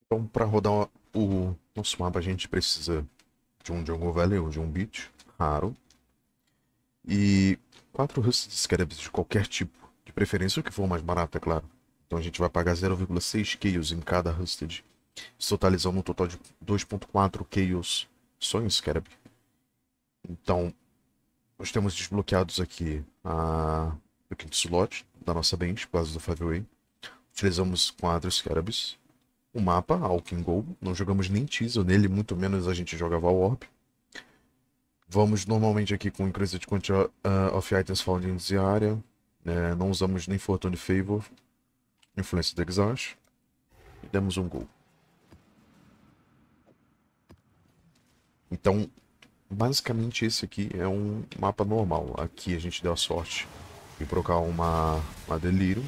Então, para rodar o nosso mapa, a gente precisa de um Jungle Valley ou de um Beach raro e 4 Rusted Scarabs de qualquer tipo, de preferência o que for mais barato, é claro. Então a gente vai pagar 0,6 Chaos em cada Rusted, totalizando um total de 2,4 Chaos só em Scarab. Então, nós temos desbloqueados aqui o quinto slot da nossa bench, por causa do 5-way. Utilizamos 4 Scarabs. O mapa, Alkin Gold. Não jogamos nem Teasel nele, muito menos a gente joga Valorb. Vamos normalmente aqui com Increased Quantity of Items Found in the Area. Não usamos nem Fortune Favor, Influência de Exhaust. E demos um gol. Então, basicamente esse aqui é um mapa normal. Aqui a gente deu a sorte de trocar uma Delirium.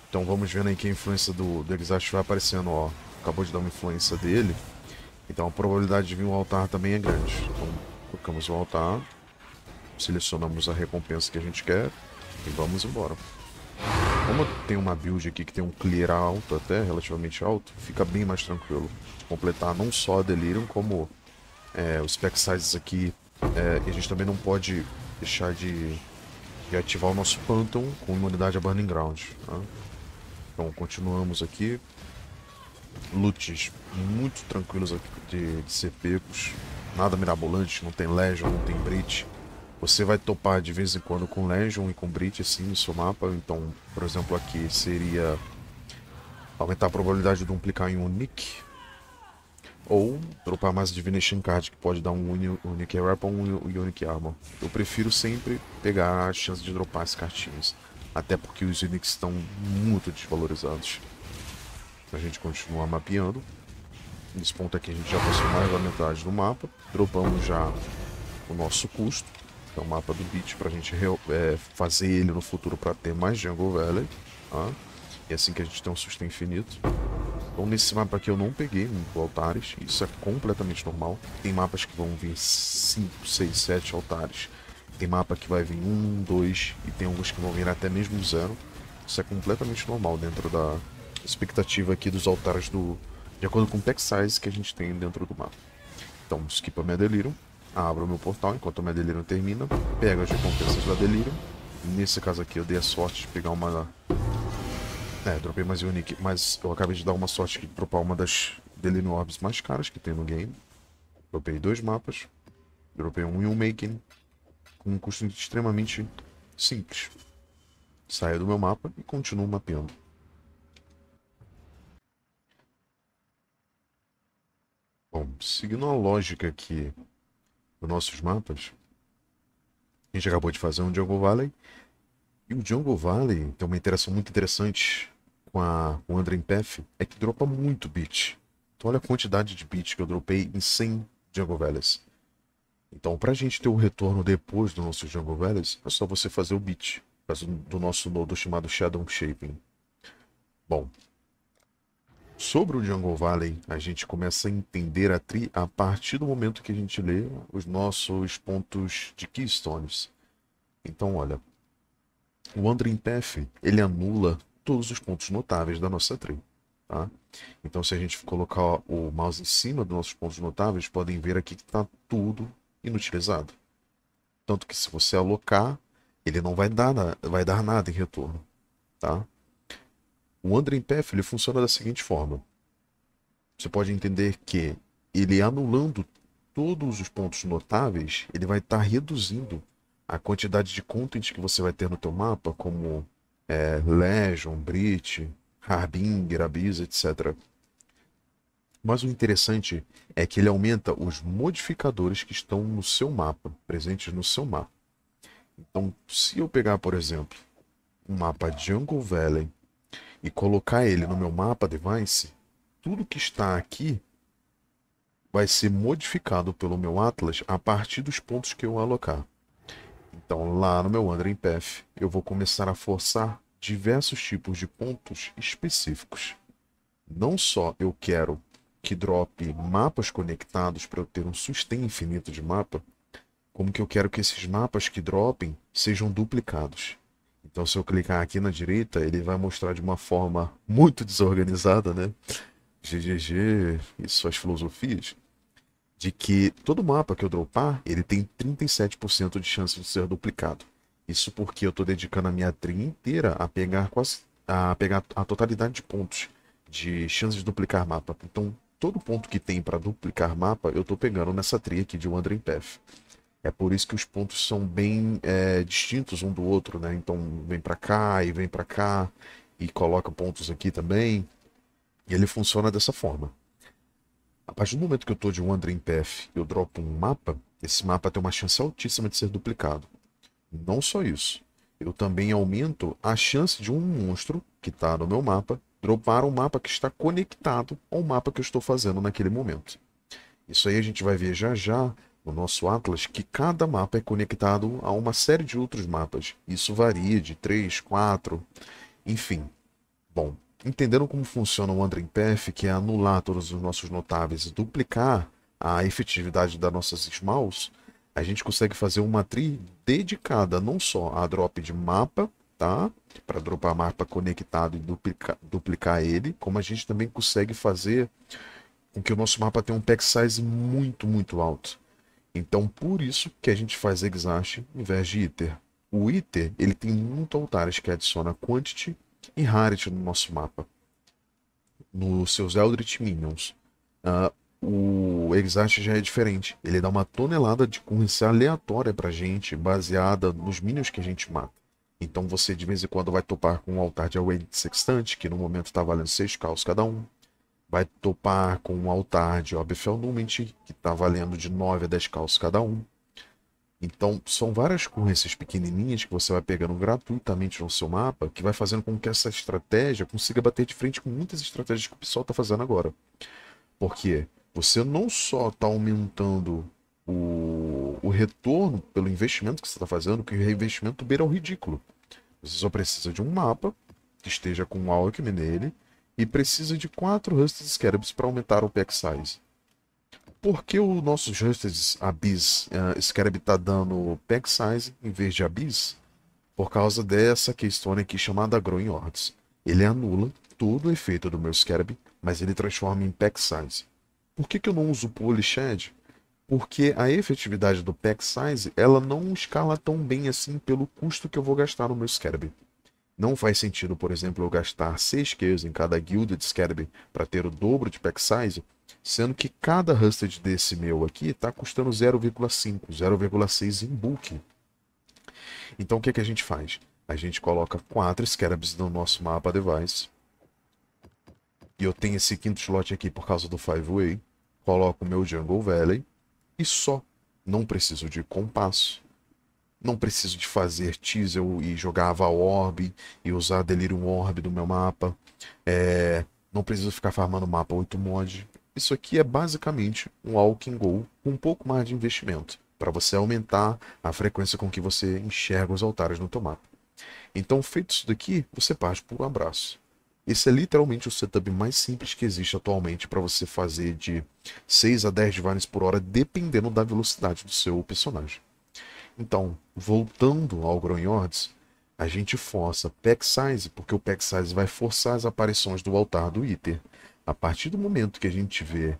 Então vamos vendo aí que a influência do Exhaust vai aparecendo, ó. Acabou de dar uma influência dele. Então a probabilidade de vir um altar também é grande. Então colocamos o altar, selecionamos a recompensa que a gente quer e vamos embora. Como tem uma build aqui que tem um clear alto, até relativamente alto, fica bem mais tranquilo de completar não só a Delirium, como os pack sizes aqui. E a gente também não pode deixar de ativar o nosso Phantom com imunidade a Burning Ground. Tá? Então continuamos aqui. Loots muito tranquilos aqui de ser pegos. Nada mirabolante, não tem Legion, não tem Breach. Você vai topar de vez em quando com Legion e com Breach assim no seu mapa. Então, por exemplo, aqui seria aumentar a probabilidade de duplicar em um Unique. Ou dropar mais Divination Card, que pode dar um Unique Weapon e um Unique Armor. Eu prefiro sempre pegar a chance de dropar as cartinhas. Até porque os Uniques estão muito desvalorizados. A gente continua mapeando. Nesse ponto aqui a gente já passou mais da metade do mapa. Dropamos já o nosso custo, que é o mapa do beat, para a gente fazer ele no futuro para ter mais Jungle Valley. Tá? E é assim que a gente tem um sustain infinito. Então nesse mapa aqui eu não peguei muito altares, isso é completamente normal. Tem mapas que vão vir 5, 6, 7 altares. Tem mapa que vai vir 1, 2 e tem alguns que vão vir até mesmo 0. Isso é completamente normal dentro da expectativa aqui dos altares de acordo com o pack size que a gente tem dentro do mapa. Então skip a minha Delirium, abro o meu portal enquanto a minha Delirium termina, pego as recompensas da Delirium. Nesse caso aqui eu dei a sorte de pegar uma... dropei mais Unique, mas eu acabei de dar uma sorte de dropar uma das Delirium Orbs mais caras que tem no game. Dropei 2 mapas, dropei um Making com um custo extremamente simples. Saio do meu mapa e continuo mapeando. Bom, seguindo a lógica aqui dos nossos mapas, a gente acabou de fazer um Jungle Valley. E o Jungle Valley tem uma interação muito interessante com o Wandering Path, é que dropa muito bit. Então olha a quantidade de bit que eu dropei em 100 Jungle Valleys. Então pra gente ter o retorno depois do nosso Jungle Valleys, é só você fazer o bit, do nosso nodo chamado Shadow Shaping. Bom, sobre o Jungle Valley, a gente começa a entender a tri a partir do momento que a gente lê os nossos pontos de Keystones. Então, olha, o Wandering Path, ele anula todos os pontos notáveis da nossa tree. Tá? Então, se a gente colocar o mouse em cima dos nossos pontos notáveis, podem ver aqui que está tudo inutilizado. Tanto que se você alocar, ele não vai dar nada em retorno. Tá? O Wandering Path ele funciona da seguinte forma. Você pode entender que ele anulando todos os pontos notáveis, ele vai estar reduzindo a quantidade de content que você vai ter no teu mapa, como Legion, Breach, Harbinger, Abyss, etc. Mas o interessante é que ele aumenta os modificadores que estão no seu mapa, presentes no seu mapa. Então, se eu pegar, por exemplo, um mapa Jungle Valley e colocar ele no meu mapa device, tudo que está aqui vai ser modificado pelo meu Atlas a partir dos pontos que eu alocar. Então, lá no meu Wandering Path, eu vou começar a forçar diversos tipos de pontos específicos. Não só eu quero que drope mapas conectados para eu ter um sustain infinito de mapa, como que eu quero que esses mapas que dropem sejam duplicados. Então, se eu clicar aqui na direita, ele vai mostrar de uma forma muito desorganizada, né? GGG e suas filosofias, de que todo mapa que eu dropar, ele tem 37% de chance de ser duplicado. Isso porque eu estou dedicando a minha trilha inteira a pegar a totalidade de pontos de chance de duplicar mapa. Então, todo ponto que tem para duplicar mapa, eu estou pegando nessa trilha aqui de Wandering Path. É por isso que os pontos são bem distintos um do outro, né? Então, vem para cá e vem para cá e coloca pontos aqui também. E ele funciona dessa forma. A partir do momento que eu estou de Wandering Path e eu dropo um mapa, esse mapa tem uma chance altíssima de ser duplicado. Não só isso, eu também aumento a chance de um monstro que está no meu mapa dropar um mapa que está conectado ao mapa que eu estou fazendo naquele momento. Isso aí a gente vai ver já já no nosso Atlas que cada mapa é conectado a uma série de outros mapas. Isso varia de 3, 4, enfim. Bom, entenderam como funciona o Wandering Path, que é anular todos os nossos notáveis e duplicar a efetividade das nossas smalls, a gente consegue fazer uma tree dedicada não só a drop de mapa, tá? Para dropar mapa conectado e duplicar ele, como a gente também consegue fazer com que o nosso mapa tenha um pack size muito, muito alto. Então, por isso que a gente faz Exhaust em vez de Iter. O Iter, ele tem muito altares que adiciona Quantity e Rarity no nosso mapa. Nos seus Eldritch Minions. O Exhaust já é diferente. Ele dá uma tonelada de currency aleatória pra gente, baseada nos minions que a gente mata. Então você de vez em quando vai topar com um altar de Away Sextante, que no momento está valendo 6 caos cada um. Vai topar com um altar de Obfell Nument, que está valendo de 9 a 10 caos cada um. Então, são várias currencies pequenininhas que você vai pegando gratuitamente no seu mapa, que vai fazendo com que essa estratégia consiga bater de frente com muitas estratégias que o pessoal está fazendo agora. Porque você não só está aumentando o retorno pelo investimento que você está fazendo, que o investimento beira o ridículo. Você só precisa de um mapa que esteja com um Alchemy nele e precisa de 4 Rusted Scarabs para aumentar o pack size. Por que o nosso Rusted Abyss Scarab está dando pack size em vez de Abyss? Por causa dessa questão aqui chamada Growing Hordes. Ele anula todo o efeito do meu Scarab, mas ele transforma em pack size. Por que eu não uso Polyshed? Porque a efetividade do pack size ela não escala tão bem assim pelo custo que eu vou gastar no meu Scarab. Não faz sentido, por exemplo, eu gastar 6 kills em cada guilda de Scarab para ter o dobro de pack size, sendo que cada Rusted desse meu aqui está custando 0,5, 0,6 em bulk. Então o que, que a gente faz? A gente coloca 4 Scarabs no nosso mapa device. E eu tenho esse quinto slot aqui por causa do 5-way. Coloco o meu Jungle Valley e só. Não preciso de compasso. Não preciso de fazer Teasel e jogar Ava Orb e usar Delirium Orb do meu mapa. Não preciso ficar farmando mapa 8 mod. Isso aqui é basicamente um All Can Go com um pouco mais de investimento, para você aumentar a frequência com que você enxerga os altares no teu mapa. Então, feito isso daqui, você parte para o abraço. Esse é literalmente o setup mais simples que existe atualmente para você fazer de 6 a 10 divines por hora, dependendo da velocidade do seu personagem. Então, voltando ao Growing Hordes, a gente força pack size, porque o pack size vai forçar as aparições do altar do Iter. A partir do momento que a gente vê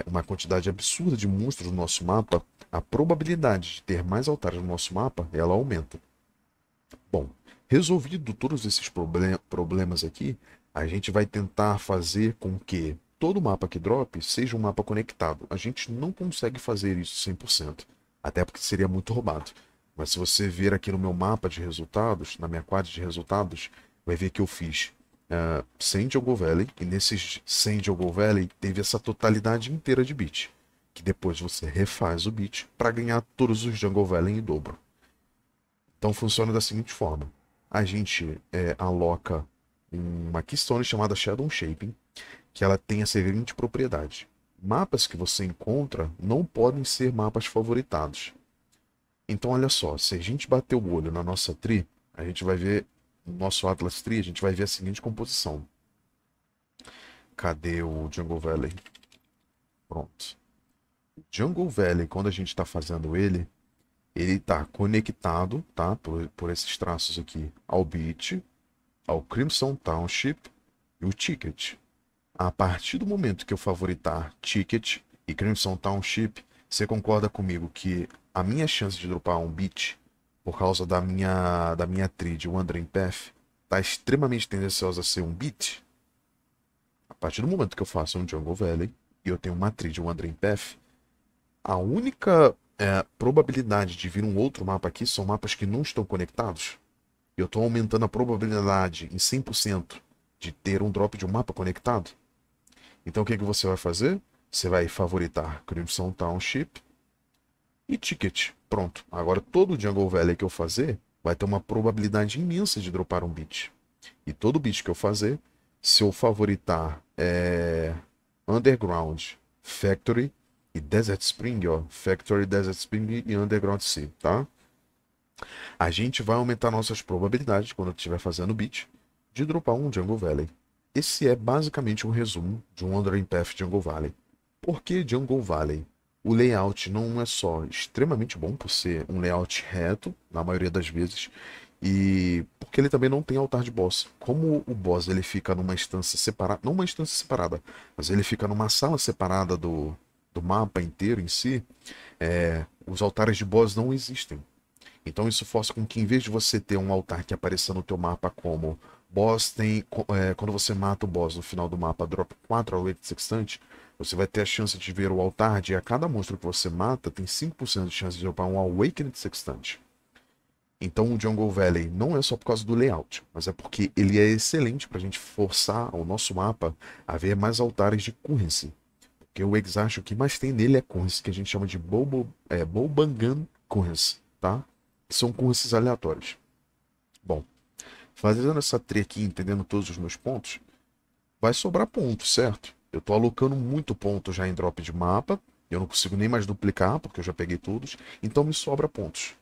uma quantidade absurda de monstros no nosso mapa, a probabilidade de ter mais altares no nosso mapa, ela aumenta. Bom, resolvido todos esses problemas aqui, a gente vai tentar fazer com que todo mapa que drop seja um mapa conectado. A gente não consegue fazer isso 100%, até porque seria muito roubado. Mas se você ver aqui no meu mapa de resultados, na minha quadra de resultados, vai ver que eu fiz 100 Jungle Valley, e nesses 100 Jungle Valley teve essa totalidade inteira de beat, que depois você refaz o beat para ganhar todos os Jungle Valley em dobro. Então funciona da seguinte forma: a gente aloca uma keystone chamada Shadow Shaping, que ela tem a seguinte propriedade: mapas que você encontra não podem ser mapas favoritados. Então olha só, se a gente bater o olho na nossa tree, a gente vai ver, no nosso Atlas Tree, a gente vai ver a seguinte composição. Cadê o Jungle Valley? Pronto. O Jungle Valley, quando a gente está fazendo ele está conectado, tá, por esses traços aqui, ao Beat, ao Crimson Township e o Ticket. A partir do momento que eu favoritar Ticket e Crimson Township, você concorda comigo que a minha chance de dropar um beat por causa da minha tree Wandering Path está extremamente tendenciosa a ser um beat? A partir do momento que eu faço um Jungle Valley e eu tenho uma tree de Wandering Path, a única probabilidade de vir um outro mapa aqui são mapas que não estão conectados. Eu estou aumentando a probabilidade em 100% de ter um drop de um mapa conectado. Então o que você vai fazer? Você vai favoritar Crimson Township e Ticket. Pronto. Agora todo Jungle Valley que eu fazer vai ter uma probabilidade imensa de dropar um beat. E todo beat que eu fazer, se eu favoritar Underground, Factory e Desert Spring, ó, Factory, Desert Spring e Underground Sea, tá? A gente vai aumentar nossas probabilidades quando eu estiver fazendo beat de dropar um Jungle Valley. Esse é basicamente um resumo de um Wandering Path Jungle Valley. Por que Jungle Valley? O layout não é só extremamente bom por ser um layout reto, na maioria das vezes, e porque ele também não tem altar de boss. Como o boss ele fica numa instância separada, não uma instância separada, mas ele fica numa sala separada do mapa inteiro em si, os altares de boss não existem. Então isso força com que, em vez de você ter um altar que apareça no teu mapa como boss tem, quando você mata o boss no final do mapa, drop 4 Awakened Sextant, você vai ter a chance de ver o altar de a cada monstro que você mata tem 5% de chance de dropar um Awakened Sextant. Então o Jungle Valley não é só por causa do layout, mas é porque ele é excelente para a gente forçar o nosso mapa a ver mais altares de currency. Porque o Exarch, o que mais tem nele é currency, que a gente chama de Bobangan Currency, tá? São currencies aleatórios. Bom, fazendo essa tree aqui, entendendo todos os meus pontos, vai sobrar ponto, certo? Eu tô alocando muito ponto já em drop de mapa, eu não consigo nem mais duplicar, porque eu já peguei todos, então me sobra pontos.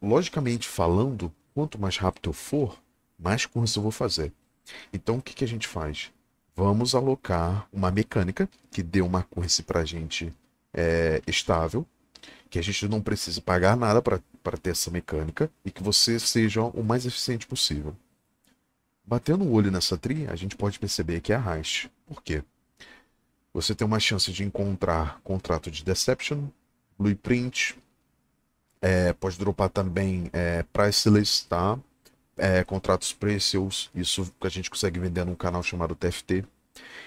Logicamente falando, quanto mais rápido eu for, mais currency eu vou fazer. Então o que a gente faz? Vamos alocar uma mecânica que dê uma currency pra gente estável, que a gente não precise pagar nada para ter essa mecânica e que você seja o mais eficiente possível. Batendo o olho nessa tree, a gente pode perceber que é a Heist. Por quê? Você tem uma chance de encontrar contrato de Deception, Blueprint, pode dropar também Priceless, tá? Contratos Precious, isso que a gente consegue vender num canal chamado TFT.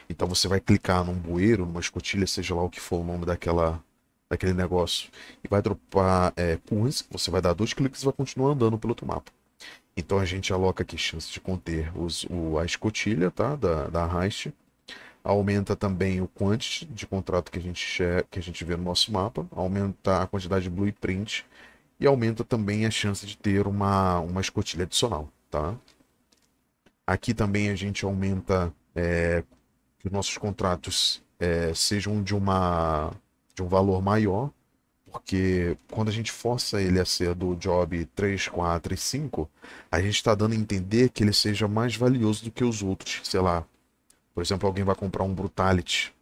Então você vai clicar num bueiro, numa escotilha, seja lá o que for o nome daquele negócio, e vai dropar coins, você vai dar 2 cliques e vai continuar andando pelo outro mapa. Então a gente aloca aqui chance de conter a escotilha, tá? da Heist. Aumenta também o quantity de contrato que a gente vê no nosso mapa, aumenta a quantidade de blueprint e aumenta também a chance de ter uma escotilha adicional, tá? Aqui também a gente aumenta que os nossos contratos sejam de um valor maior, porque quando a gente força ele a ser do job 3, 4 e 5, a gente está dando a entender que ele seja mais valioso do que os outros. Sei lá, por exemplo, alguém vai comprar um Brutality,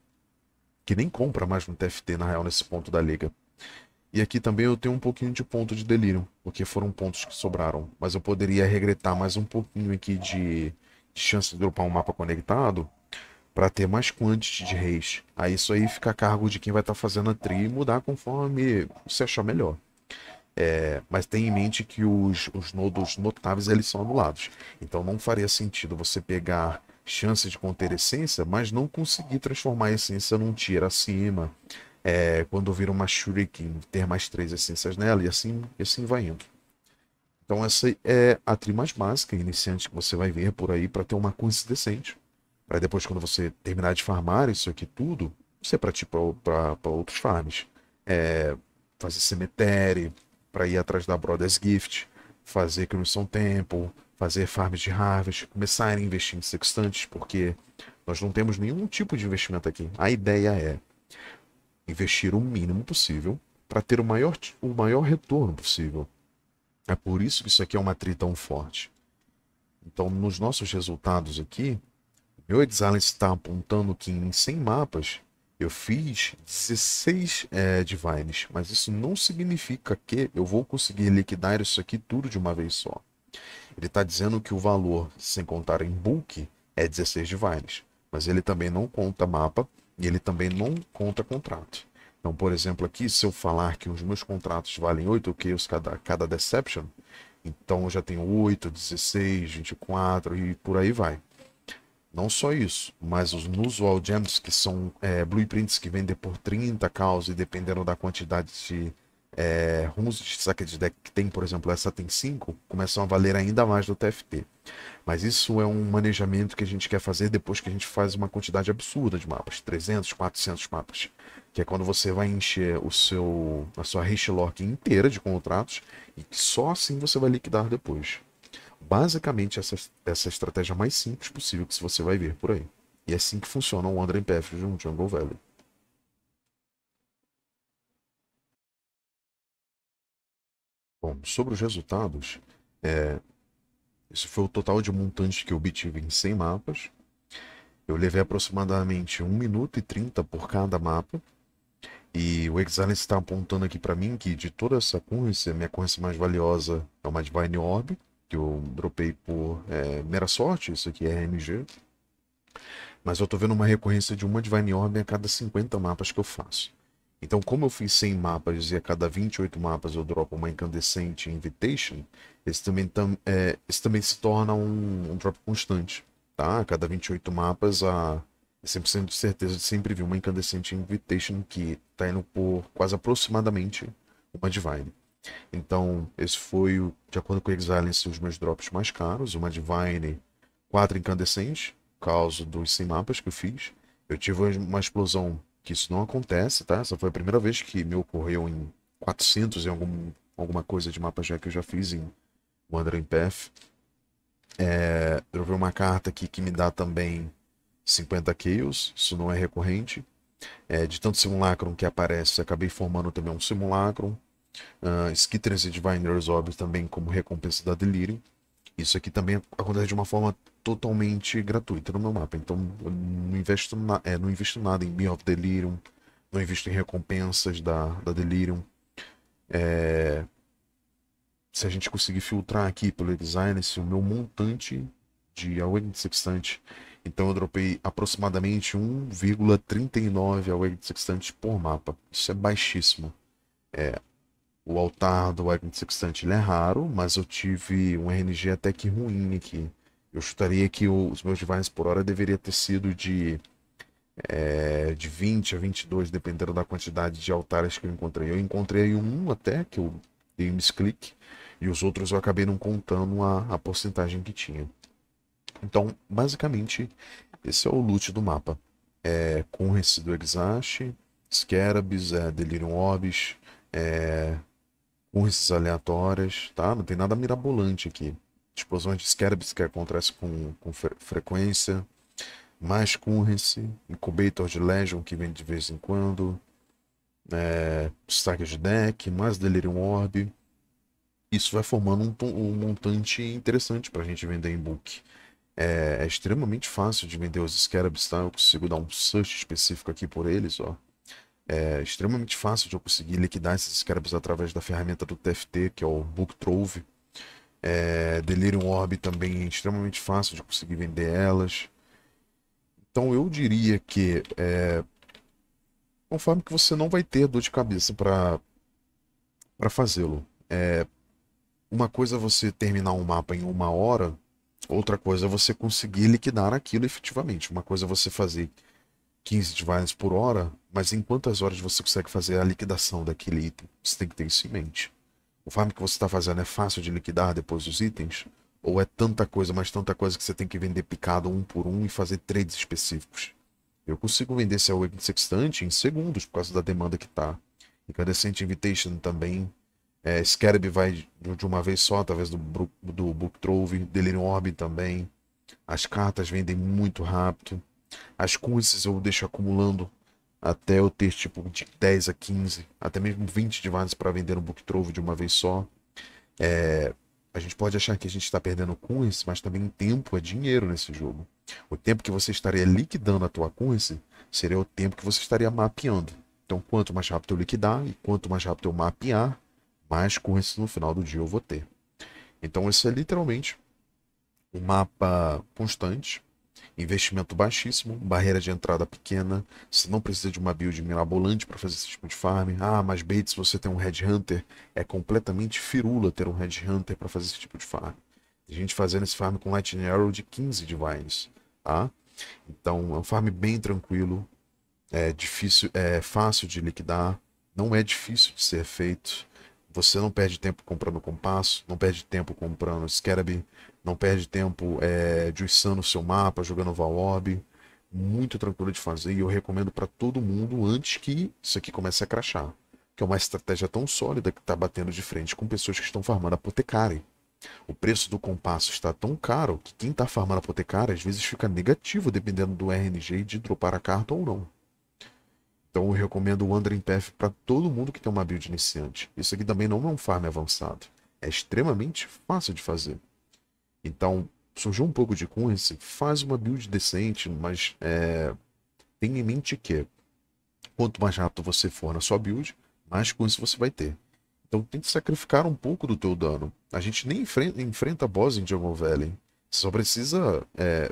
que nem compra mais no TFT, na real, nesse ponto da liga. E aqui também eu tenho um pouquinho de ponto de delírio, porque foram pontos que sobraram. Mas eu poderia regretar mais um pouquinho aqui de chance de dropar um mapa conectado para ter mais quantity de reis. Aí isso aí fica a cargo de quem vai estar fazendo a tree e mudar conforme você achar melhor. Mas tenha em mente que os nodos notáveis eles são anulados. Então não faria sentido você pegar chance de conter essência, mas não conseguir transformar a essência num tier acima. Quando vira uma Shuriken, ter mais 3 essências nela e assim vai indo. Então essa é a tree mais básica, iniciante que você vai ver por aí para ter uma coincidência decente. Para depois, quando você terminar de farmar isso aqui tudo, você partir para outros farms. Fazer cemitério, para ir atrás da Brothers Gift, fazer Crimson Temple, fazer farms de Harvest, começar a investir em sextantes, porque nós não temos nenhum tipo de investimento aqui. A ideia é investir o mínimo possível para ter o maior retorno possível. É por isso que isso aqui é uma tree tão forte. Então, nos nossos resultados aqui, meu Exile está apontando que em 100 mapas eu fiz 16 Divines, mas isso não significa que eu vou conseguir liquidar isso aqui tudo de uma vez só. Ele está dizendo que o valor, sem contar em bulk, é 16 Divines. mas ele também não conta mapa e ele também não conta contrato. Então, por exemplo, aqui, se eu falar que os meus contratos valem 8 kills cada Deception, então eu já tenho 8, 16, 24 e por aí vai. Não só isso, mas os Unusual Gems, que são blueprints que vendem por 30 caos e dependendo da quantidade de runs de saque de deck que tem, por exemplo, essa tem 5, começam a valer ainda mais do TFT. Mas isso é um manejamento que a gente quer fazer depois que a gente faz uma quantidade absurda de mapas, 300, 400 mapas, que é quando você vai encher a sua Hashlock inteira de contratos e que só assim você vai liquidar depois. Basicamente, essa estratégia mais simples possível que você vai ver por aí. E é assim que funciona o Wandering Path de um Jungle Valley. Bom, sobre os resultados, esse foi o total de montante que eu obtive em 100 mapas. Eu levei aproximadamente 1 minuto e 30 por cada mapa. E o Exilence está apontando aqui para mim que de toda essa currency, a minha currency mais valiosa é uma Divine Orb, que eu dropei por mera sorte, isso aqui é RNG. Mas eu tô vendo uma recorrência de uma Divine Orb a cada 50 mapas que eu faço. Então, como eu fiz 100 mapas e a cada 28 mapas eu dropo uma incandescente Invitation, esse também se torna um drop constante. Tá? A cada 28 mapas, é 100% de certeza de sempre vir uma incandescente Invitation que tá indo por quase aproximadamente uma Divine. Então, esse foi, de acordo com o Exilence, os meus drops mais caros. Uma Divine, 4 incandescentes, por causa dos 100 mapas que eu fiz. Eu tive uma explosão que isso não acontece, tá? Essa foi a primeira vez que me ocorreu em 400 em alguma coisa de mapa já que eu já fiz em Wandering Path. Eu vi uma carta aqui que me dá também 50 kills, isso não é recorrente. De tanto simulacrum que aparece, acabei formando também um simulacrum. Skitters e Diviner's Orb também como recompensa da Delirium. Isso aqui também acontece de uma forma totalmente gratuita no meu mapa. Então eu não investo nada em Beam of Delirium, não invisto em recompensas da Delirium. Se a gente conseguir filtrar aqui pelo design, o meu montante de Awakened Sextante, então eu dropei aproximadamente 1,39 Awakened Sextante por mapa. Isso é baixíssimo. O altar do Awakened Sextante ele é raro, mas eu tive um RNG até que ruim aqui. Eu chutaria que os meus divines por hora deveria ter sido de 20 a 22, dependendo da quantidade de altares que eu encontrei. Eu encontrei um até, que eu dei um misclick, e os outros eu acabei não contando a porcentagem que tinha. Então, basicamente, esse é o loot do mapa. Currency do Exash, Scarabs, Delirium Orbs, currencies aleatórias, tá? Não tem nada mirabolante aqui. Explosões de Scarabs que acontecem com frequência, mais currency, Incubator de Legion que vem de vez em quando, Stack de Deck, mais Delirium Orb. Isso vai formando um montante interessante para a gente vender em book. É extremamente fácil de vender os Scarabs, tá? Eu consigo dar um search específico aqui por eles, ó. É extremamente fácil de eu conseguir liquidar esses Scarabs através da ferramenta do TFT, que é o Book Trove. Delirium Orb também é extremamente fácil de conseguir vender elas. Então eu diria que conforme que você não vai ter dor de cabeça para fazê-lo. Uma coisa é você terminar um mapa em 1 hora, outra coisa é você conseguir liquidar aquilo efetivamente. Uma coisa é você fazer 15 divines por hora, mas em quantas horas você consegue fazer a liquidação daquele item? Você tem que ter isso em mente. O farm que você está fazendo é fácil de liquidar depois dos itens? Ou é tanta coisa, mas tanta coisa que você tem que vender picado um por um e fazer trades específicos? Eu consigo vender esse Awakened Sextante em segundos por causa da demanda que tá. Incandescent Invitation também. Scarab vai de uma vez só, através do Book Trove. Delirium Orb também. As cartas vendem muito rápido. As currencies eu deixo acumulando até eu ter tipo de 10 a 15, até mesmo 20 divines para vender no Book Trove de uma vez só. A gente pode achar que a gente está perdendo currency, mas também tempo é dinheiro nesse jogo. O tempo que você estaria liquidando a tua currency seria o tempo que você estaria mapeando. Então, quanto mais rápido eu liquidar e quanto mais rápido eu mapear, mais currency no final do dia eu vou ter. Então, esse é literalmente um mapa constante. Investimento baixíssimo, barreira de entrada pequena, você não precisa de uma build mirabolante para fazer esse tipo de farm. Ah, mas Bates, você tem um Headhunter, é completamente firula ter um Headhunter para fazer esse tipo de farm. A gente fazendo esse farm com Lightning Arrow de 15 Divines, tá? Então é um farm bem tranquilo, é difícil, é fácil de liquidar, não é difícil de ser feito. Você não perde tempo comprando compasso, não perde tempo comprando Scarab, não perde tempo juiçando o seu mapa, jogando Valorb. Muito tranquilo de fazer e eu recomendo para todo mundo antes que isso aqui comece a crashar. Que é uma estratégia tão sólida que está batendo de frente com pessoas que estão farmando Apotecária. O preço do compasso está tão caro que quem está farmando Apotecária às vezes fica negativo dependendo do RNG de dropar a carta ou não. Então eu recomendo o Wandering Path para todo mundo que tem uma build iniciante. Isso aqui também não é um farm avançado. É extremamente fácil de fazer. Então, surgiu um pouco de currency, faz uma build decente, mas tenha em mente que quanto mais rápido você for na sua build, mais currency você vai ter. Então tem que sacrificar um pouco do teu dano. A gente nem enfrenta boss em Jungle Valley. Você só precisa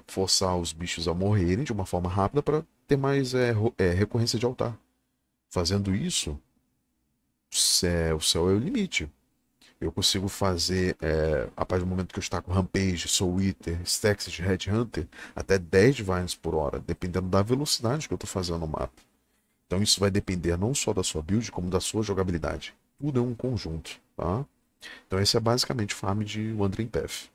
forçar os bichos a morrerem de uma forma rápida para ter mais recorrência de altar. Fazendo isso, o céu é o limite. Eu consigo fazer, a partir do momento que eu estou com Rampage, Soul Eater, Stacks de Headhunter, até 10 Divines por hora, dependendo da velocidade que eu estou fazendo no mapa. Então isso vai depender não só da sua build, como da sua jogabilidade. Tudo é um conjunto, tá? Então esse é basicamente o farm de Wandering Path.